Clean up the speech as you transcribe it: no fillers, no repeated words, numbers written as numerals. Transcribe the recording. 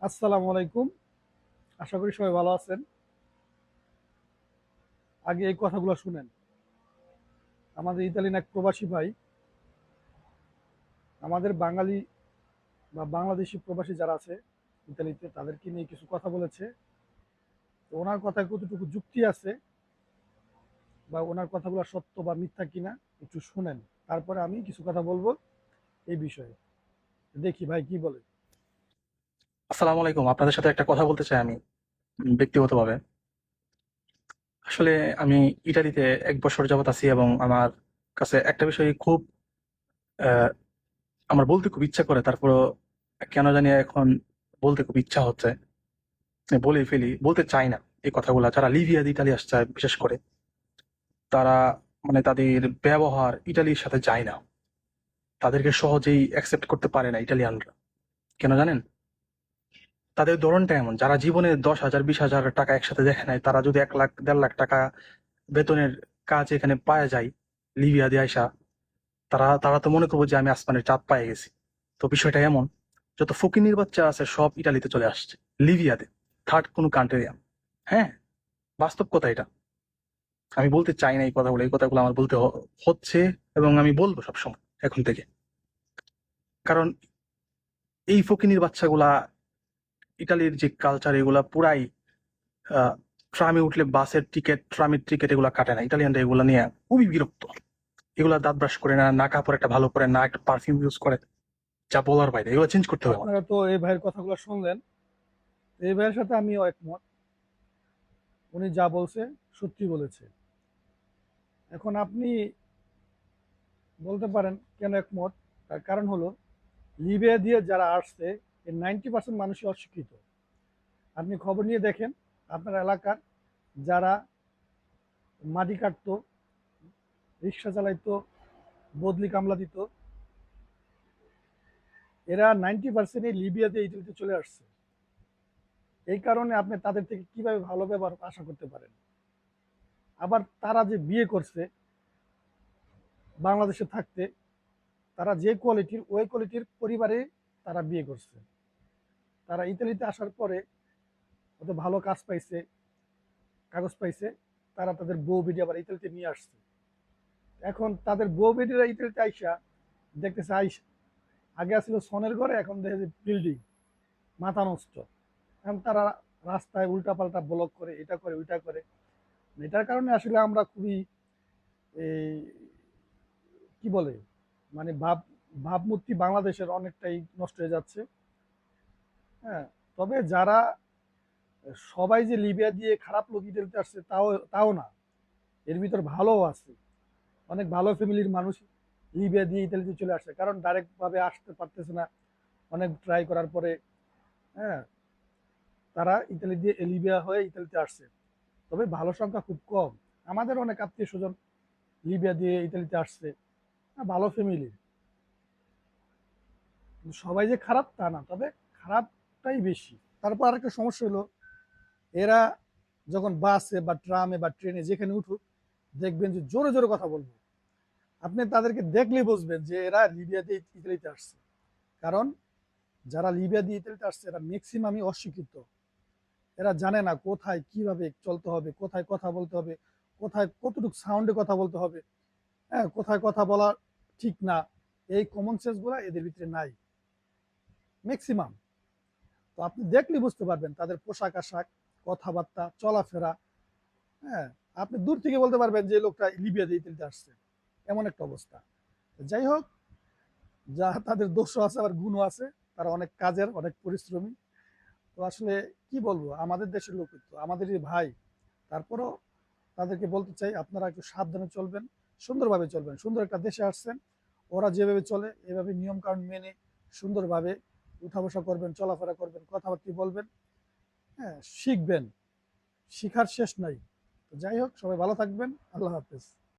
আসসালামু আলাইকুম। আশা করি সবাই ভালো আছেন। আগে এই কথাগুলো শুনেন। আমাদের ইতালিয়ান এক প্রবাসী ভাই আমাদের বাঙালি বা বাংলাদেশি প্রবাসী যারা আছে ইতালিতে তাদেরকে নিয়ে কিছু কথা বলেছে। তো ওনার কথায় কতটুকু যুক্তি আছে বা ওনার কথাগুলো সত্য বা মিথ্যা কিনা একটু শুনেন। তারপরে আমি কিছু কথা বলবো এই বিষয়ে। দেখি ভাই কি বলে। আসসালামু আলাইকুম। আপনাদের সাথে একটা কথা বলতে চাই আমি ব্যক্তিগতভাবে। আসলে আমি ইতালিতে ১ বছর যাবৎ আছি এবং আমার কাছে একটা বিষয় খুব আ আমার বলতে খুব ইচ্ছা করে। তারপরেও কেন জানি এখন বলতে খুব ইচ্ছা হচ্ছে। বলেই ফেলি। বলতে চাই না এই কথাগুলা। যারা লিবিয়া দিয়ে ইতালি আসছে বিশেষ করে, তারা মানে তাদের ব্যবহার ইতালির সাথে যায় না। তাদেরকে সহজেই অ্যাকসেপ্ট করতে পারে না ইটালিয়ানরা। কেন জানেন? তাদের ধরনটা এমন, যারা জীবনে ১০,০০০ ২০,০০০ টাকা একসাথে দেখে নাই, তারা যদি ১,০০,০০০ ১,৫০,০০০ টাকা বেতনের কাজ এখানে পায়া যায় লিবিয়া দিয়ে আইসা, তারা তারা তো মনে করবো যে আমি আসমানের চাঁদ পায়ে গেছি। তো বিষয়টা এমন, যত ফকিন্নির বাচ্চা আছে সব ইটালিতে চলে আসছে, লিবিয়াতে, থার্ড কোনো কান্ট্রি। হ্যাঁ, বাস্তব কথা এটা। আমি বলতে চাই না এই কথাগুলো আমার বলতে হচ্ছে, এবং আমি বলবো সবসময় এখন থেকে। কারণ এই ফকিন্নির বাচ্চাগুলা ইটালির যে কালচার এগুলা পুরাই আহ, ট্রামে উঠলে বাসের টিকিট, ট্রামের টিকিট এগুলা কাটে না। ইটালিয়ানরা এগুলা নিয়ে খুবই বিরক্ত। এগুলা দাঁত ব্রাশ করে না, না কাপড় একটা ভালো করে না, একটা পারফিউম ইউজ করে, যা বলার বাইরে। এগুলো চেঞ্জ করতে হবে আমাদের। আপনারা তো এই ভাইয়ের কথাগুলো শুনলেন। এই ভাইয়ের সাথে আমিও একমত। উনি যা বলছে সত্যি বলেছে। এখন আপনি বলতে পারেন কেন একমত। তার কারণ হলো লিবিয়া দিয়ে যারা আসছে এর 90% মানুষই অশিক্ষিত। আপনি খবর নিয়ে দেখেন আপনার এলাকার যারা মাটি কাটতো, রিক্সা চালাইতো, বদলি কামলা দিত, এরা 90% এই লিবিয়া দিয়ে ইতালিতে চলে আসছে। এই কারণে আপনি তাদের থেকে কিভাবে ভালো ব্যবহার আশা করতে পারেন। আবার তারা যে বিয়ে করছে বাংলাদেশে থাকতে, তারা যে কোয়ালিটির ওই কোয়ালিটির পরিবারে তারা বিয়ে করছে। তারা ইতালিতে আসার পরে হয়তো ভালো কাজ পাইছে, কাগজ পাইছে, তারা তাদের বউ বেটি আবার ইতালিতে নিয়ে আসছে। এখন তাদের বউ বেটিরা ইতালিতে আইসা দেখতেছে আগে আসছিল সনের ঘরে, এখন দেখে যে বিল্ডিং, মাথা নষ্ট। এখন তারা রাস্তায় উল্টাপাল্টা ব্লক করে, এটা করে ওইটা করে। এটার কারণে আসলে আমরা খুবই এই কি বলে মানে ভাবমূর্তি বাংলাদেশের অনেকটাই নষ্ট হয়ে যাচ্ছে। হ্যাঁ, তবে যারা সবাই যে লিবিয়া দিয়ে খারাপ লোক ইতালিতে আসছে তাও তাও না, এর ভিতর ভালোও আছে। অনেক ভালো ফ্যামিলির মানুষ লিবিয়া দিয়ে ইতালিতে চলে আসছে, কারণ ডাইরেক্ট ভাবে আসতে পারতেছে না। অনেক ট্রাই করার পরে হ্যাঁ তারা ইতালি দিয়ে লিবিয়া হয়ে ইতালিতে আসছে। তবে ভালো সংখ্যা খুব কম। আমাদের অনেক আত্মীয় স্বজন লিবিয়া দিয়ে ইতালিতে আসছে, ভালো ফ্যামিলির। সবাই যে খারাপ তা না, তবে খারাপটাই বেশি। তারপর আরেকটা সমস্যা হলো, এরা যখন বাসে বা ট্রামে বা ট্রেনে যেখানে উঠুক, দেখবেন যে জোরে জোরে কথা বলবে। আপনি তাদেরকে দেখলেই বুঝবেন যে এরা লিবিয়া দিয়ে ইতালিতে আসছে। কারণ যারা লিবিয়া দিয়ে ইতালিতে আসছে এরা ম্যাক্সিমামই অশিক্ষিত। এরা জানে না কোথায় কিভাবে চলতে হবে, কোথায় কথা বলতে হবে, কোথায় কতটুকু সাউন্ডে কথা বলতে হবে, হ্যাঁ, কোথায় কথা বলা ঠিক না। এই কমন সেন্স গুলা এদের ভিতরে নাই ম্যাক্সিমাম। তো আপনি দেখলেই বুঝতে পারবেন তাদের পোশাক আশাক, কথাবার্তা, চলাফেরা। হ্যাঁ, আপনি দূর থেকে বলতে পারবেন যে লোকটা লিবিয়া দিয়ে ইতালিতে আসছে, এমন একটা অবস্থা। যাই হোক, যা তাদের দোষও আছে আবার গুণও আছে। তারা অনেক কাজের, অনেক পরিশ্রমী। তো আসলে কি বলবো, আমাদের দেশের লোক তো আমাদেরই ভাই। তারপরও তাদেরকে বলতে চাই আপনারা একটু সাবধানে চলবেন, সুন্দরভাবে চলবেন। সুন্দর একটা দেশে আসছেন, ওরা যেভাবে চলে এভাবে নিয়ম কানুন মেনে সুন্দরভাবে উঠা বসা করবেন, চলাফেরা করবেন, কথাবার্তা বলবেন। হ্যাঁ, শিখবেন, শিখার শেষ নাই। তো যাই হোক, সবাই ভালো থাকবেন। আল্লাহ হাফেজ।